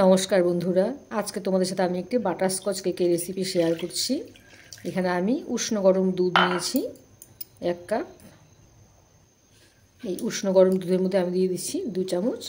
নমস্কার বন্ধুরা, আজকে তোমাদের সাথে আমি একটি বাটারস্কচ কেকের রেসিপি শেয়ার করছি। এখানে আমি উষ্ণ গরম দুধ নিয়েছি 1 কাপ। এই উষ্ণ গরম দুধের মধ্যে আমি দিয়ে দিচ্ছি 2 চামচ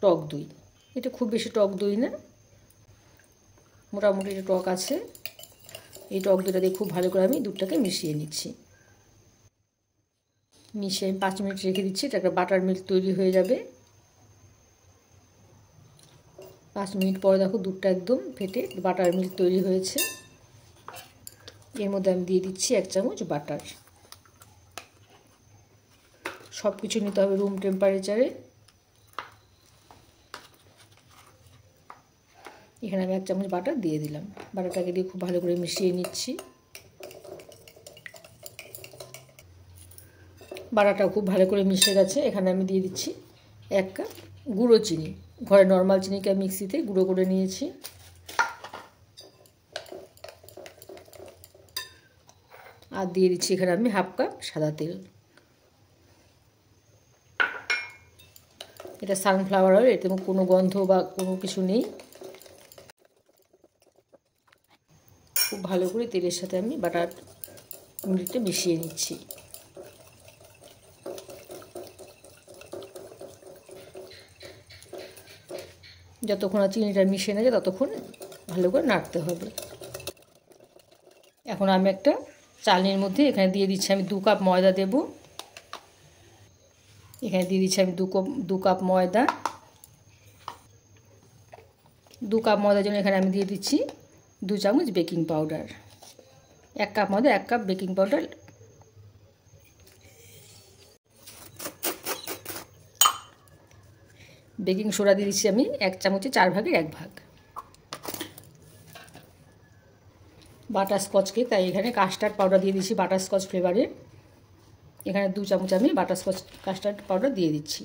টক দই। এটা খুব বেশি টক দই না, মোটামুটি এটা টক আছে। এই টক দইটা দিয়ে খুব ভালো করে আমি দুধটাকে মিশিয়ে নিচ্ছি। মিশিয়ে আমি 5 মিনিট রেখে দিচ্ছি, এটা একটা বাটার মিল্ক তৈরি হয়ে যাবে। 5 মিনিট পরে দেখো দুধটা একদম ফেটে বাটার মিল্ক তৈরি হয়েছে। এর মধ্যে আমি দিয়ে দিচ্ছি 1 চামচ বাটার। সব কিছু নিতে হবে রুম টেম্পারেচারে। এখানে আমি 1 চামচ বাটার দিয়ে দিলাম। বাটারটাকে দিয়ে খুব ভালো করে মিশিয়ে নিচ্ছি। বাটারটা খুব ভালো করে মিশে গেছে। এখানে আমি দিয়ে দিচ্ছি 1 কাপ গুঁড়ো চিনি। ঘরে নর্মাল চিনিকে মিক্সিতে গুঁড়ো করে নিয়েছি। আর দিয়ে দিচ্ছি এখানে আমি 1/2 কাপ সাদা তেল। এটা সানফ্লাওয়ার অয়েল, এতে কোনো গন্ধ বা কোনো কিছু নেই। খুব ভালো করে তেলের সাথে আমি বাটার মিল্কটা মিশিয়ে নিচ্ছি। যতক্ষণ আর চিনিটা মিশে না যায় ততক্ষণ ভালো করে নাড়তে হবে। এখন আমি একটা চালনির মধ্যে এখানে দিয়ে দিচ্ছি আমি 2 কাপ ময়দা দেব। এখানে দিয়ে দিচ্ছি আমি 2 কাপ ময়দা। 2 কাপ ময়দার জন্য এখানে আমি দিয়ে দিচ্ছি 2 চামচ বেকিং পাউডার। 1 কাপ ময়দা 1 cup baking powder. Baking soda দিয়ে দিচ্ছি আমি 1 চামচে 4 ভাগের 1 ভাগ। বাটারস্কচ কেক, তাই এখানে কাস্টার্ড পাউডার দিয়ে দিচ্ছি বাটারস্কচ ফ্লেভারের। এখানে 2 চামচ আমি বাটারস্কচ কাস্টার্ড পাউডার দিয়ে দিচ্ছি।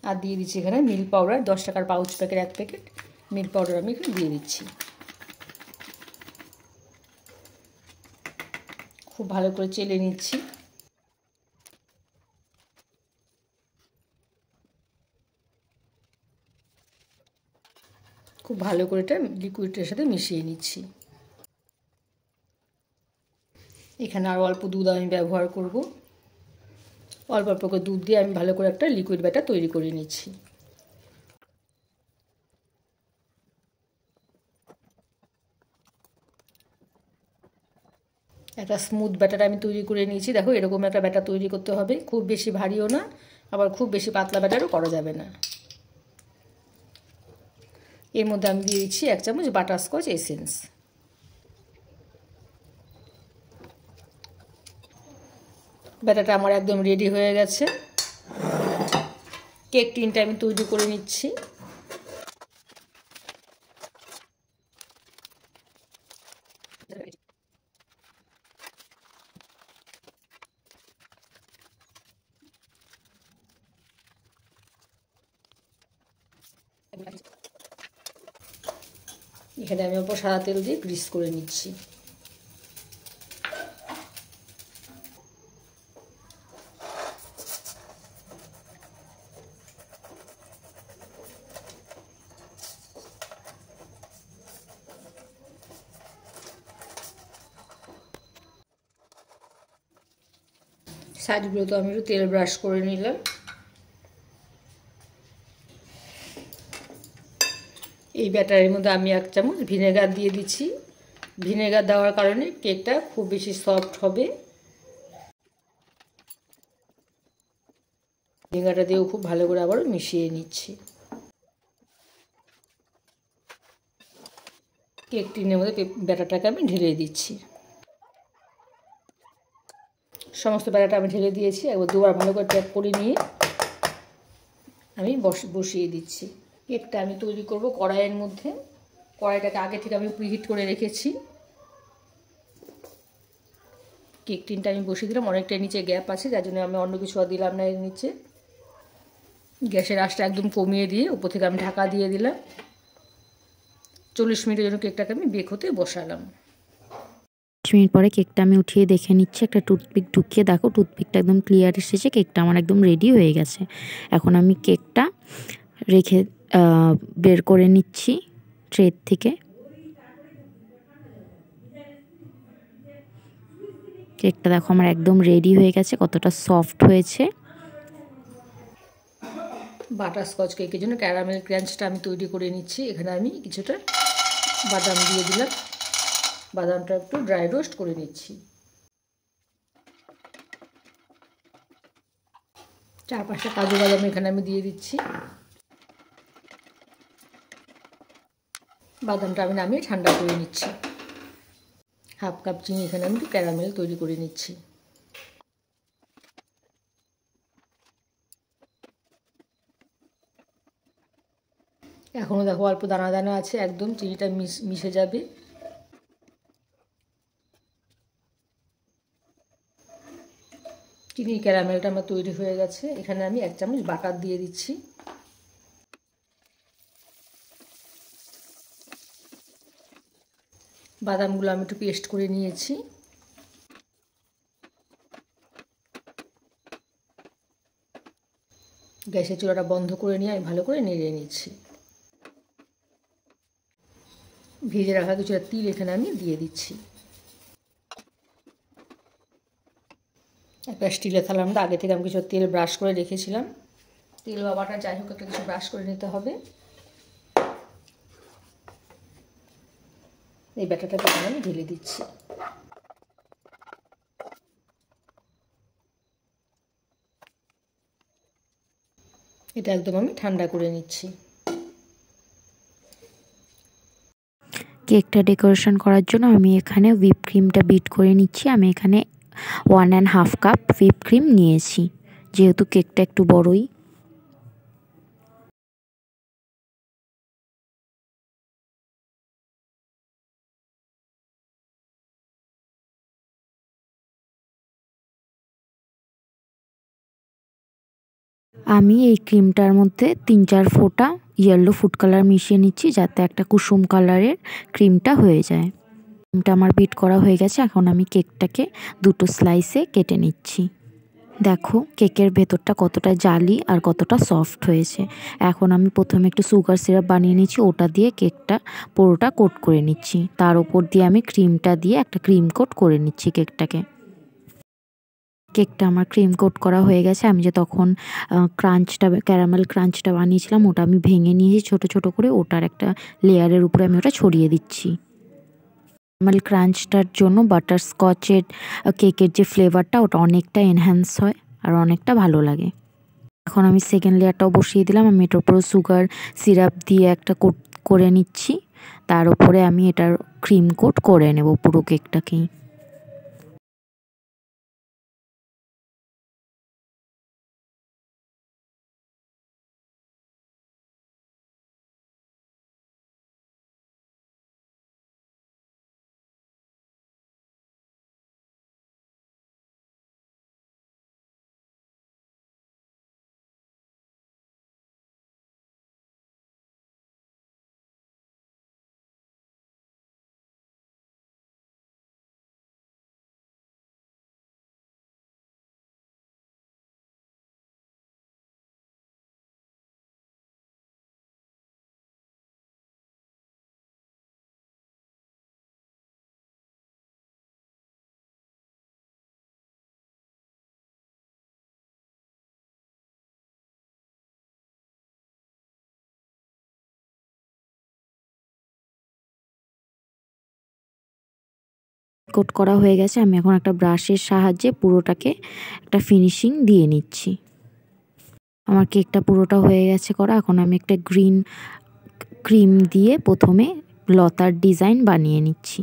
আর দিয়ে দিচ্ছি এখানে মিল্ক পাউডার, 10 টাকার pouch packet 1 packet milk powder আমি এখানে দিয়ে দিচ্ছি। খুব ভালো করে চেলে নিচ্ছি। খুব ভালো করে এটা লিকুইডের সাথে মিশিয়ে নিচ্ছি। এখানে আরও অল্প দুধ আমি ব্যবহার করব। অল্প অল্প করে দুধ দিয়ে আমি ভালো করে একটা লিকুইড ব্যাটার তৈরি করে নিচ্ছি। একটা স্মুথ ব্যাটার আমি তৈরি করে নিয়েছি। দেখো এরকম একটা ব্যাটার তৈরি করতে হবে, খুব বেশি ভারীও না আবার খুব বেশি পাতলা ব্যাটারও করা যাবে না। এর মধ্যে আমি দিয়ে দিচ্ছি 1 চামচ বাটারস্কচ এসেন্স। ব্যাটারটা আমার একদম রেডি হয়ে গেছে। কেক টিনটা আমি তৈরি করে নিচ্ছি। এখানে আমি অল্প সাদা তেল দিয়ে গ্রিস করে নিচ্ছি। সাইডগুলো তো আমি একটু তেল ব্রাশ করে নিলাম। এই ব্যাটারের মধ্যে আমি 1 চামচ ভিনেগার দিয়ে দিচ্ছি। ভিনেগার দেওয়ার কারণে কেকটা খুব বেশি সফট হবে। ভিনেগারটা দিয়েও খুব ভালো করে আবার মিশিয়ে নিচ্ছি। কেক টিনের মধ্যে ব্যাটারটাকে আমি ঢেলে দিচ্ছি। সমস্ত ব্যাটারটা আমি ঢেলে দিয়েছি। একবার দুবার ভালো করে ট্যাপ করে নিয়ে আমি বসিয়ে দিচ্ছি। কেকটা আমি তৈরি করব কড়াইয়ের মধ্যে। কড়াইটাকে আগে থেকে আমি প্রিহিট করে রেখেছি। কেক টিনটা আমি বসিয়ে দিলাম। অনেকটা নিচে গ্যাপ আছে, যার জন্য আমি অন্য কিছু আর দিলাম না। এর নিচে গ্যাসের আঁচটা একদম কমিয়ে দিয়ে উপর থেকে আমি ঢাকা দিয়ে দিলাম। 40 মিনিটের জন্য কেকটাকে আমি বেক হতে বসালাম। মিনিট পরে কেকটা আমি উঠিয়ে দেখে নিচ্ছি, একটা টুথপিক ঢুকিয়ে দেখো টুথপিকটা একদম ক্লিয়ার এসেছে, কেকটা আমার একদম রেডি হয়ে গেছে। এখন আমি কেকটা রেখে বের করে নিচ্ছি ট্রে থেকে। কেকটা দেখো আমার একদম রেডি হয়ে গেছে, কতটা সফট হয়েছে। বাটারস্কচ কেকের জন্য ক্যারামেল ক্রাঞ্চটা আমি তৈরি করে নিচ্ছি। এখানে আমি কিছুটা বাদাম দিয়ে দিলাম, বাদামটা একটু ড্রাই রোস্ট করে নিচ্ছি। 4-5টা কাজু বাদাম এখানে আমি দিয়ে দিচ্ছি। বাদামটা আমি নামিয়ে ঠান্ডা করে নিচ্ছি। 1/2 কাপ চিনি এখানে আমি ক্যারামেল তৈরি করে নিচ্ছি। এখনও দেখো অল্প দানা দানা আছে, একদম চিনিটা মিশে যাবে। চিনির ক্যারামেলটা আমার তৈরি হয়ে গেছে। এখানে আমি 1 চামচ বাটার দিয়ে দিচ্ছি। বাদামগুলো আমি একটু পেস্ট করে নিয়েছি। গ্যাসের চুলাটা বন্ধ করে নিয়ে আমি ভালো করে নেড়ে নিচ্ছি। ভেজে রাখা কিছুটা তিল এখানে আমি দিয়ে দিচ্ছি। একটা স্টিলের থালার মধ্যে আগে থেকে আমি কিছু তেল ব্রাশ করে রেখেছিলাম। তেল বা বাটার যাই হোক একটা কিছু ব্রাশ করে নিতে হবে। এই ব্যাটারটাকে আমি ঢেলে দিচ্ছি। এটা একদম আমি ঠান্ডা করে নিচ্ছি। কেকটা ডেকোরেশন করার জন্য আমি এখানে হুইপ ক্রিমটা বিট করে নিচ্ছি। আমি এখানে 1.5 কাপ হুইপ ক্রিম নিয়েছি, যেহেতু কেকটা একটু বড়ই। আমি এই ক্রিমটার মধ্যে 3-4 ফোঁটা ইয়েলো ফুড কালার মিশিয়ে নিচ্ছি, যাতে একটা কুসুম কালারের ক্রিমটা হয়ে যায়। ক্রিমটা আমার বিট করা হয়ে গেছে। এখন আমি কেকটাকে 2টো স্লাইসে কেটে নিচ্ছি। দেখো কেকের ভেতরটা কতটা জালি আর কতটা সফট হয়েছে। এখন আমি প্রথমে একটু সুগার সিরাপ বানিয়ে নিচ্ছি, ওটা দিয়ে কেকটা পুরোটা কোট করে নিচ্ছি। তার উপর দিয়ে আমি ক্রিমটা দিয়ে একটা ক্রিম কোট করে নিচ্ছি কেকটাকে। কেকটা আমার ক্রিম কোট করা হয়ে গেছে। আমি যে তখন ক্যারামেল ক্রাঞ্চটা বানিয়েছিলাম, ওটা আমি ভেঙে নিয়েছি ছোট ছোট করে, ওটার একটা লেয়ারের উপরে আমি ওটা ছড়িয়ে দিচ্ছি। ক্যারামেল ক্রাঞ্চটার জন্য বাটারস্কচের কেকের যে ফ্লেভারটা, ওটা অনেকটা এনহ্যান্স হয় আর অনেকটা ভালো লাগে। এখন আমি সেকেন্ড লেয়ারটাও বসিয়ে দিলাম। আমি এটার উপরে সুগার সিরাপ দিয়ে একটা কোট করে নিচ্ছি। তার উপরে আমি এটার ক্রিম কোট করে নেব পুরো কেকটাকেই। কোট করা হয়ে গেছে। আমি এখন একটা ব্রাশের সাহায্যে পুরোটাকে একটা ফিনিশিং দিয়ে নিচ্ছি। আমার কেকটা পুরোটা হয়ে গেছে করা। এখন আমি একটা গ্রিন ক্রিম দিয়ে প্রথমে লতার ডিজাইন বানিয়ে নিচ্ছি।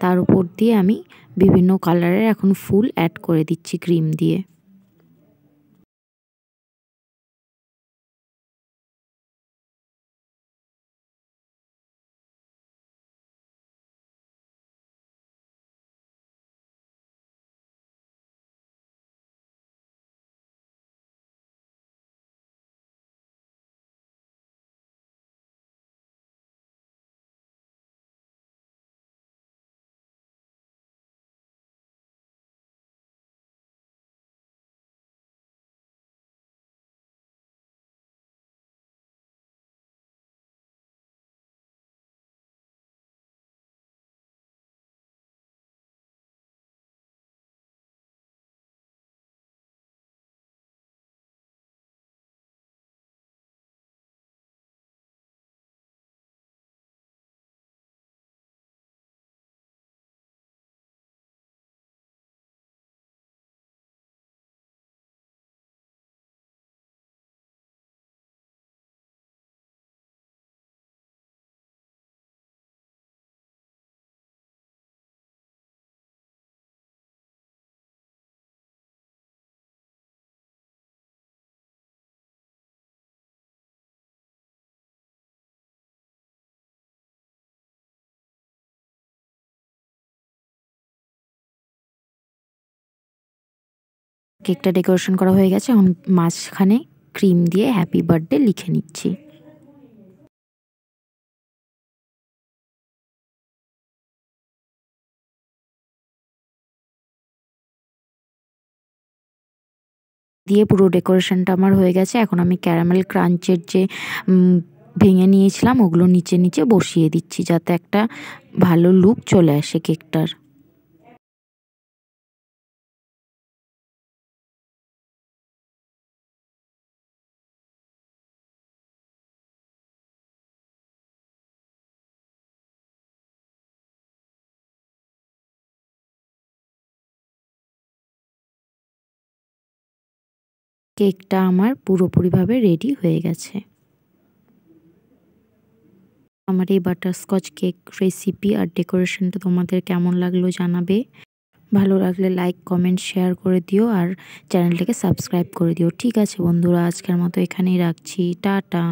তার উপর দিয়ে আমি বিভিন্ন কালারের এখন ফুল অ্যাড করে দিচ্ছি ক্রিম দিয়ে। কেকটা ডেকোরেশন করা হয়ে গেছে, এখন মাঝখানে ক্রিম দিয়ে হ্যাপি বার্থডে লিখে নিচ্ছি। দিয়ে পুরো ডেকোরেশনটা আমার হয়ে গেছে। এখন আমি ক্যারামেল ক্রাঞ্চের যে ভেঙে নিয়েছিলাম ওগুলো নিচে নিচে বসিয়ে দিচ্ছি, যাতে একটা ভালো লুক চলে আসে কেকটার। কেকটা আমার পুরোপুরিভাবে রেডি হয়ে গেছে। আমার এই বাটারস্কচ কেক রেসিপি আর ডেকোরেশনটা তোমাদের কেমন লাগলো জানাবে। ভালো লাগলে লাইক কমেন্ট শেয়ার করে দিও আর চ্যানেলটাকে সাবস্ক্রাইব করে দিও। ঠিক আছে বন্ধুরা, আজকের মতো এখানেই রাখছি। টাটা।